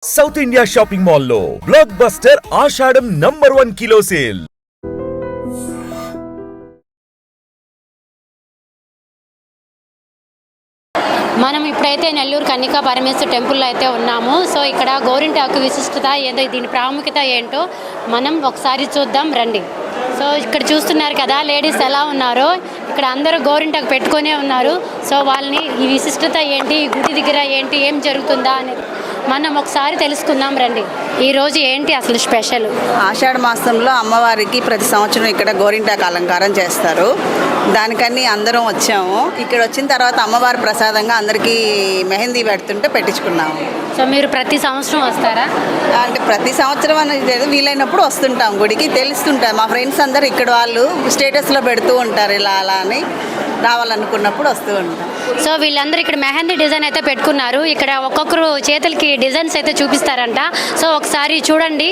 South India shopping మాల్లో block buster ఆషాఢం #1 kilo sale. మనం ఇప్పుడైతే నెల్లూరు కన్నికా పరమేశ్వర టెంపుల్లో అయితే ఉన్నాము. సో ఇక్కడ గోరింటాకు విశిష్టత ఏదో, దీని ప్రాముఖ్యత ఏంటో మనం ఒకసారి చూద్దాం రండి. సో ఇక్కడ చూస్తున్నారు కదా లేడీస్ ఎలా ఉన్నారో, ఇక్కడ అందరూ గోరింటాకు పెట్టుకునే ఉన్నారు. సో వాళ్ళని ఈ విశిష్టత ఏంటి, ఈ గుడి దగ్గర ఏంటి, ఏం జరుగుతుందా అనేది మనం ఒకసారి తెలుసుకుందాం రండి. ఈరోజు ఏంటి అసలు స్పెషల్? ఆషాఢ మాసంలో అమ్మవారికి ప్రతి సంవత్సరం ఇక్కడ గోరింటాకు అలంకారం చేస్తారు. దానికని అందరం వచ్చాము. ఇక్కడ వచ్చిన తర్వాత అమ్మవారి ప్రసాదంగా అందరికీ మెహందీ పెడుతుంటే పెట్టించుకున్నాము. సో మీరు ప్రతి సంవత్సరం వస్తారా? అంటే ప్రతి సంవత్సరం అనేది లేదు, వీలైనప్పుడు వస్తుంటాం గుడికి. తెలుస్తుంటారు మా ఫ్రెండ్స్ అందరు ఇక్కడ, వాళ్ళు స్టేటస్లో పెడుతూ ఉంటారు ఇలా అలా అని, రావాలనుకున్నప్పుడు వస్తూ ఉంటాం. సో వీళ్ళందరూ ఇక్కడ మెహందీ డిజైన్ అయితే పెట్టుకున్నారు. ఇక్కడ ఒక్కొక్కరు చేతులకి డిజైన్స్ అయితే చూపిస్తారంట. సో ఒకసారి చూడండి.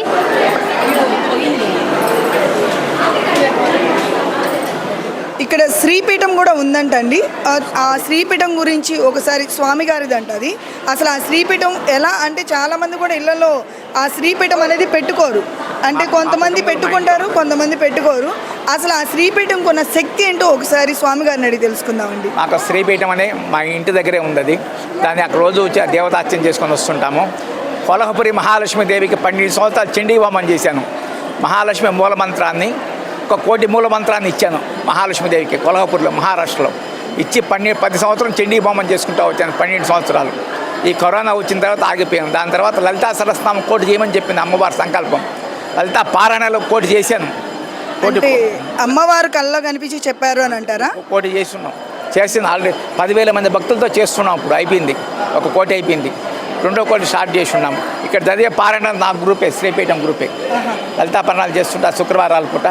ఇక్కడ శ్రీపీఠం కూడా ఉందంటండి. ఆ శ్రీపీఠం గురించి ఒకసారి స్వామి గారిది అంట అది. అసలు ఆ శ్రీపీఠం ఎలా అంటే చాలామంది కూడా ఇళ్లలో ఆ శ్రీపీఠం అనేది పెట్టుకోరు. అంటే కొంతమంది పెట్టుకుంటారు, కొంతమంది పెట్టుకోరు. అసలు ఆ శ్రీపీఠం కొన్న శక్తి ఏంటో ఒకసారి స్వామి గారిని అడిగి తెలుసుకుందామండి. మాకు శ్రీపీఠం అనే మా ఇంటి దగ్గరే ఉంది. దాన్ని అక్కడ రోజు దేవతార్చన చేసుకొని వస్తుంటాము. కొల్హాపురి మహాలక్ష్మీదేవికి 12 సంవత్సరాలు చండీ హోమం చేశాను. మహాలక్ష్మి మూలమంత్రాన్ని, 1 కోటి మూలమంత్రాన్ని ఇచ్చాను మహాలక్ష్మీదేవికి కొల్హాపూర్లో, మహారాష్ట్రలో ఇచ్చి 10 సంవత్సరం చండీ హోమం చేసుకుంటూ వచ్చాను. 12 సంవత్సరాలు. ఈ కరోనా వచ్చిన తర్వాత ఆగిపోయాను. దాని తర్వాత లలితా సహస్రనామం 1 కోటి చేయమని చెప్పింది అమ్మవారి సంకల్పం. లలితా పారాయణలో 1 కోటి చేశాను. అంటే అమ్మవారు కళ్ళలో కనిపించి చెప్పారు అని అంటారా? 1 కోటి చేస్తున్నాం. చేసింది ఆల్రెడీ 10,000 మంది భక్తులతో చేస్తున్నాం. ఇప్పుడు అయిపోయింది, 1 కోటి అయిపోయింది. 2వ కోటి స్టార్ట్ చేసి ఉన్నాము. ఇక్కడ చదివే పారాయణ నా గ్రూపే, శ్రీపీఠం గ్రూపే. లలితా పరణాలు చేస్తుంటా శుక్రవారాల పూట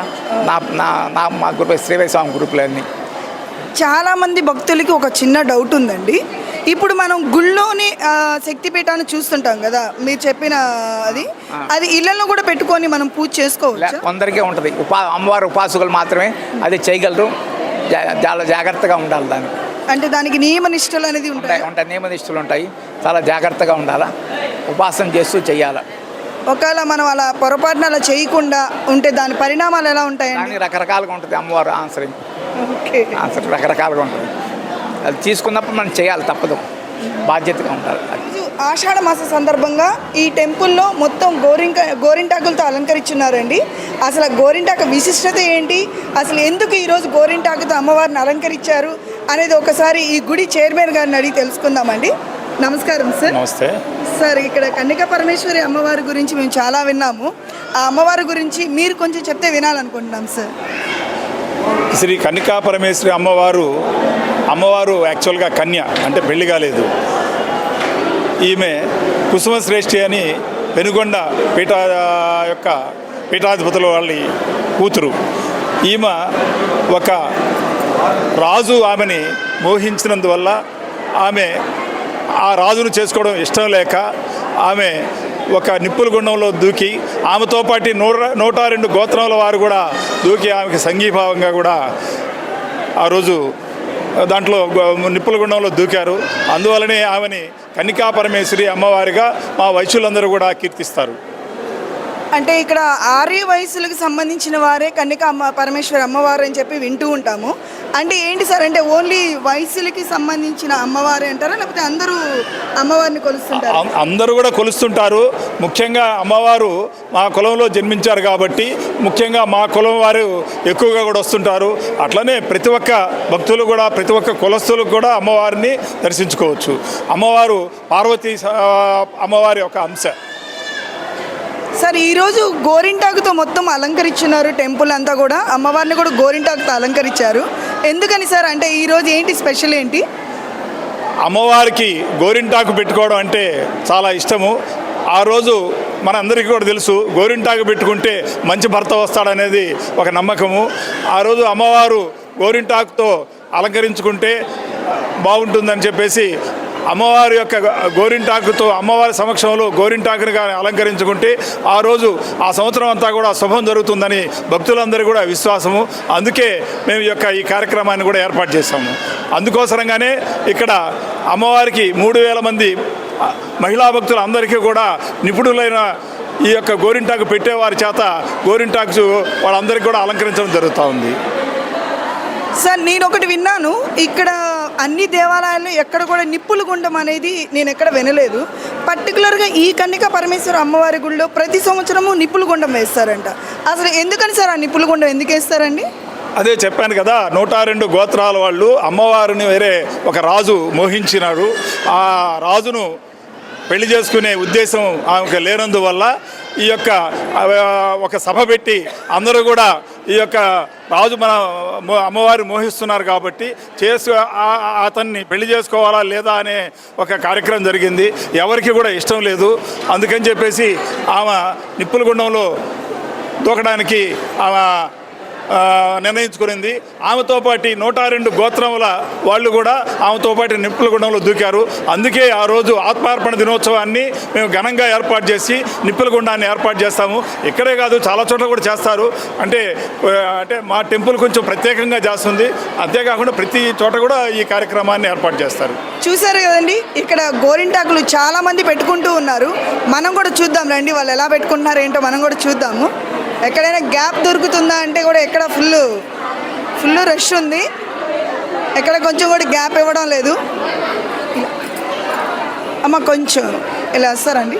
మా గ్రూపే, శ్రీవైస్వామి గ్రూపులు అన్నీ. చాలామంది భక్తులకి ఒక చిన్న డౌట్ ఉందండి. ఇప్పుడు మనం గుళ్ళోని శక్తిపీఠాన్ని చూస్తుంటాం కదా, మీరు చెప్పిన అది ఇళ్లలో కూడా పెట్టుకొని మనం పూజ చేసుకోవచ్చు. కొందరికే ఉంటుంది. అమ్మవారి ఉపాసకులు మాత్రమే అది చేయగలరు. చాలా జాగ్రత్తగా ఉండాలి దానికి. అంటే దానికి నియమ నిష్టలు అనేది ఉంటాయి. నియమ నిష్టలు ఉంటాయి. చాలా జాగ్రత్తగా ఉండాలా, ఉపాసన చేస్తూ చెయ్యాలి. ఒకవేళ మనం అలా పొరపాటున అలా చేయకుండా ఉంటే దాని పరిణామాలు ఎలా ఉంటాయండి? రకరకాలుగా ఉంటుంది. అమ్మవారు ఆన్సర్ రకరకాలుగా ఉంటుంది. అది తీసుకున్నప్పుడు మనం చేయాలి, తప్పదు, బాధ్యతగా ఉండాలి. ఆషాఢ మాస సందర్భంగా ఈ టెంపుల్లో మొత్తం గోరింటాకులతో అలంకరించున్నారండి. అసలు గోరింటాకు విశిష్టత ఏంటి, అసలు ఎందుకు ఈరోజు గోరింటాకుతో అమ్మవారిని అలంకరించారు అనేది ఒకసారి ఈ గుడి చైర్మన్ గారిని అడిగి తెలుసుకుందామండి. నమస్కారం సార్. నమస్తే సార్. ఇక్కడ కన్నికా పరమేశ్వరి అమ్మవారి గురించి మేము చాలా విన్నాము. ఆ అమ్మవారి గురించి మీరు కొంచెం చెప్తే వినాలనుకుంటున్నాం సార్. శ్రీ కన్నికా పరమేశ్వరి అమ్మవారు యాక్చువల్గా కన్య, అంటే పెళ్లి కాలేదు. ఈమె కుసుమశ్రేష్ఠి అని పెనుగొండ పీఠాధిపతుల వాళ్ళ కూతురు. ఈమె ఒక రాజు ఆమెని మోహించినందువల్ల ఆమె ఆ రాజును చేసుకోవడం ఇష్టం లేక ఆమె ఒక నిప్పుల గుండంలో దూకి, ఆమెతో పాటు 102 గోత్రాల వారు కూడా దూకి ఆమెకి సంఘీభావంగా కూడా ఆ రోజు దాంట్లో నిప్పుల గుండంలో దూకారు. అందువలనే ఆమెని కన్నికా పరమేశ్వరి అమ్మవారిగా మా వైశ్యులందరూ కూడా కీర్తిస్తారు. అంటే ఇక్కడ ఆర్య వయసులకు సంబంధించిన వారే కన్నికా పరమేశ్వరి అమ్మవారు అని చెప్పి వింటూ ఉంటాము. అంటే ఏంటి సార్, అంటే ఓన్లీ వయసులకి సంబంధించిన అమ్మవారే అంటారా, లేకపోతే అందరూ అమ్మవారిని కొలుస్తుంటారు? అందరూ కూడా కొలుస్తుంటారు. ముఖ్యంగా అమ్మవారు మా కులంలో జన్మించారు కాబట్టి ముఖ్యంగా మా కులం వారు ఎక్కువగా కూడా వస్తుంటారు. అట్లనే ప్రతి ఒక్క భక్తులు కూడా, ప్రతి ఒక్క కులస్తులకు కూడా అమ్మవారిని దర్శించుకోవచ్చు. అమ్మవారు పార్వతీ అమ్మవారి ఒక అంశ. సార్, ఈరోజు గోరింటాకుతో మొత్తం అలంకరించున్నారు టెంపుల్ అంతా కూడా. అమ్మవారిని కూడా గోరింటాకుతో అలంకరించారు. ఎందుకని సార్, అంటే ఈరోజు ఏంటి స్పెషల్ ఏంటి? అమ్మవారికి గోరింటాకు పెట్టుకోవడం అంటే చాలా ఇష్టము. ఆ రోజు మనందరికీ కూడా తెలుసు, గోరింటాకు పెట్టుకుంటే మంచి భర్త వస్తాడనేది ఒక నమ్మకము. ఆ రోజు అమ్మవారు గోరింటాకుతో అలంకరించుకుంటే బాగుంటుందని చెప్పేసి అమ్మవారి యొక్క గోరింటాకుతో, అమ్మవారి సమక్షంలో గోరింటాకుని కానీ అలంకరించుకుంటే ఆ రోజు ఆ సంవత్సరం అంతా కూడా శుభం జరుగుతుందని భక్తులందరూ కూడా విశ్వాసము. అందుకే మేము ఈ కార్యక్రమాన్ని కూడా ఏర్పాటు చేశాము. అందుకోసరంగానే ఇక్కడ అమ్మవారికి 3,000 మంది మహిళా భక్తులు అందరికీ కూడా నిపుణులైన ఈ యొక్క గోరింటాకు పెట్టేవారి చేత గోరింటాక్స్ వాళ్ళందరికీ కూడా అలంకరించడం జరుగుతూ ఉంది. సార్ నేను ఒకటి విన్నాను, ఇక్కడ అన్ని దేవాలయాల్లో ఎక్కడ కూడా నిప్పులు గుండం అనేది నేను ఎక్కడ వినలేదు. పర్టికులర్గా ఈ కన్నికా పరమేశ్వర అమ్మవారి గుడిలో ప్రతి సంవత్సరము నిప్పులు గుండం వేస్తారంట. అసలు ఎందుకని సార్ ఆ నిప్పులు గుండం ఎందుకు వేస్తారండి? అదే చెప్పాను కదా, 102 గోత్రాల వాళ్ళు అమ్మవారిని వేరే ఒక రాజు మోహించినాడు. ఆ రాజును పెళ్లి చేసుకునే ఉద్దేశం ఆమెకు లేనందువల్ల ఈ యొక్క ఒక సభ పెట్టి అందరూ కూడా ఈ యొక్క రాజు మన అమ్మవారు మోహిస్తున్నారు కాబట్టి అతన్ని పెళ్లి చేసుకోవాలా లేదా అనే ఒక కార్యక్రమం జరిగింది. ఎవరికి కూడా ఇష్టం లేదు. అందుకని చెప్పేసి ఆమె నిప్పుల గుండంలో దూకడానికి ఆమె నిర్ణయించుకునింది. ఆమెతో పాటు 102 గోత్రముల వాళ్ళు కూడా ఆమెతో పాటు నిప్పుల గుండంలో దూకారు. అందుకే ఆ రోజు ఆత్మార్పణ దినోత్సవాన్ని మేము ఘనంగా ఏర్పాటు చేసి నిప్పుల గుండాన్ని ఏర్పాటు చేస్తాము. ఇక్కడే కాదు, చాలా చోట్ల కూడా చేస్తారు. అంటే మా టెంపుల్ కొంచెం ప్రత్యేకంగా చేస్తుంది. అంతేకాకుండా ప్రతి చోట కూడా ఈ కార్యక్రమాన్ని ఏర్పాటు చేస్తారు. చూసారు కదండి, ఇక్కడ గోరింటాకులు చాలా మంది పెట్టుకుంటూ ఉన్నారు. మనం కూడా చూద్దాం రండి, వాళ్ళు ఎలా పెట్టుకుంటున్నారు ఏంటో మనం కూడా చూద్దాము. ఎక్కడైనా గ్యాప్ దొరుకుతుందా అంటే కూడా ఎక్కడ ఫుల్ రష్ ఉంది. ఎక్కడ కొంచెం కూడా గ్యాప్ ఇవ్వడం లేదు. అమ్మ కొంచెం ఇలా వస్తారండి,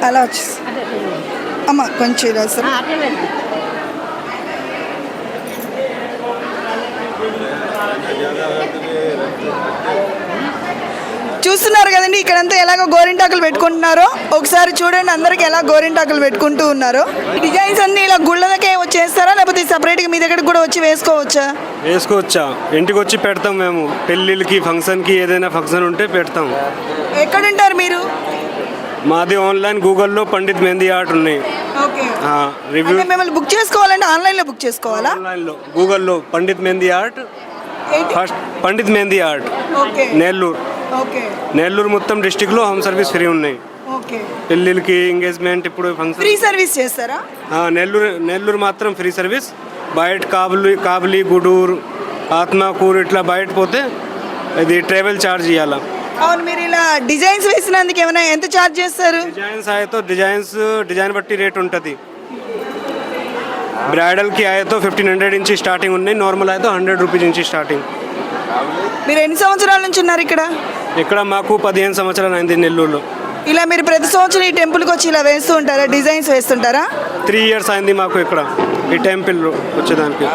అలా వచ్చేసి అమ్మ కొంచెం ఇలా వస్తారు. చూస్తున్నారు కదండి, ఇక్కడంతా ఎలాగో గోరింటాకులు పెట్టుకుంటున్నారో ఒకసారి చూడండి. అందరికి ఎలా గోరింటాకులు పెట్టుకుంటూ ఉన్నారో. డిజైన్స్ అన్ని ఇలా గుళ్ళకే వచ్చేస్తారా లేకపోతే సపరేట్గా మీ దగ్గరకు కూడా వచ్చి వేసుకోవచ్చా? ఇంటికి వచ్చి పెడతాం మేము. పెళ్ళిళ్ళకి, ఫంక్షన్కి, ఏదైనా ఫంక్షన్ ఉంటే పెడతాం. ఎక్కడుంటారు మీరు? మాది ఆన్లైన్ గూగుల్లో పండిత్ మెహందీ ఆర్ట్ ఉన్నాయి. రివ్యూ మిమ్మల్ని బుక్ చేసుకోవాలంటే ఆన్లైన్లో బుక్ చేసుకోవాలా? ఆన్లైన్లో గూగుల్లో Pandit mehndi art, first Pandit mehndi art, Nellore మొత్తం డిస్టిక్లో హోమ్ సర్వీస్ ఫ్రీ ఉన్నాయి. పెళ్ళిళ్ళకి, ఎంగేజ్మెంట్, ఇప్పుడు ఫంక్షన్ ఫ్రీ సర్వీస్ చేస్తారా? నెల్లూరు మాత్రం ఫ్రీ సర్వీస్. బయట కాబలి, గుడూరు, ఆత్మకూరు ఇట్లా బయట పోతే ఇది ట్రావెల్ ఛార్జ్ ఇవ్వాలా. అవును, మీరు ఇలా డిజైన్స్ వేసినందుకు ఏమైనా ఎంత ఛార్జ్ చేస్తారు? డిజైన్ బట్టి రేట్ ఉంటుంది. బ్రైడల్కి ఆయతో 1500 నుంచి స్టార్టింగ్ ఉన్నాయి. నార్మల్ అయితే 100 రూపీస్ నుంచి స్టార్టింగ్. మీరు ఎన్ని సంవత్సరాల నుంచి ఉన్నారు ఇక్కడ? ఇక్కడ మాకు 15 సంవత్సరాలు అయింది నెల్లూరులో. ఇలా మీరు ప్రతి సంవత్సరం ఈ టెంపుల్కి వచ్చి ఇలా వేస్తూ ఉంటారా? డిజైన్స్ వేస్తుంటారా? 3 ఇయర్స్ అయింది మాకు ఇక్కడ ఈ టెంపుల్ వచ్చేదానికి.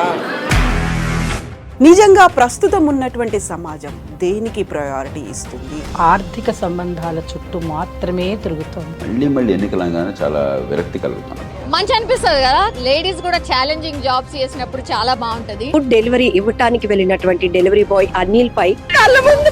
నిజంగా ప్రస్తుతం ఉన్నటువంటి సమాజం దేనికి ప్రయారిటీ ఇస్తుంది? ఆర్థిక సంబంధాల చుట్టూ మాత్రమే తిరుగుతుంది. మళ్ళీ ఎన్నికలంగానే చాలా విరక్తి కలుగుతున్నాం. మంచి అనిపిస్తుంది కదా, లేడీస్ కూడా ఛాలెంజింగ్ జాబ్స్ చేసినప్పుడు చాలా బాగుంటది. ఫుడ్ డెలివరీ ఇవ్వటానికి వెళ్ళినటువంటి డెలివరీ బాయ్ అనిల్ పై కళ్ళ ముందు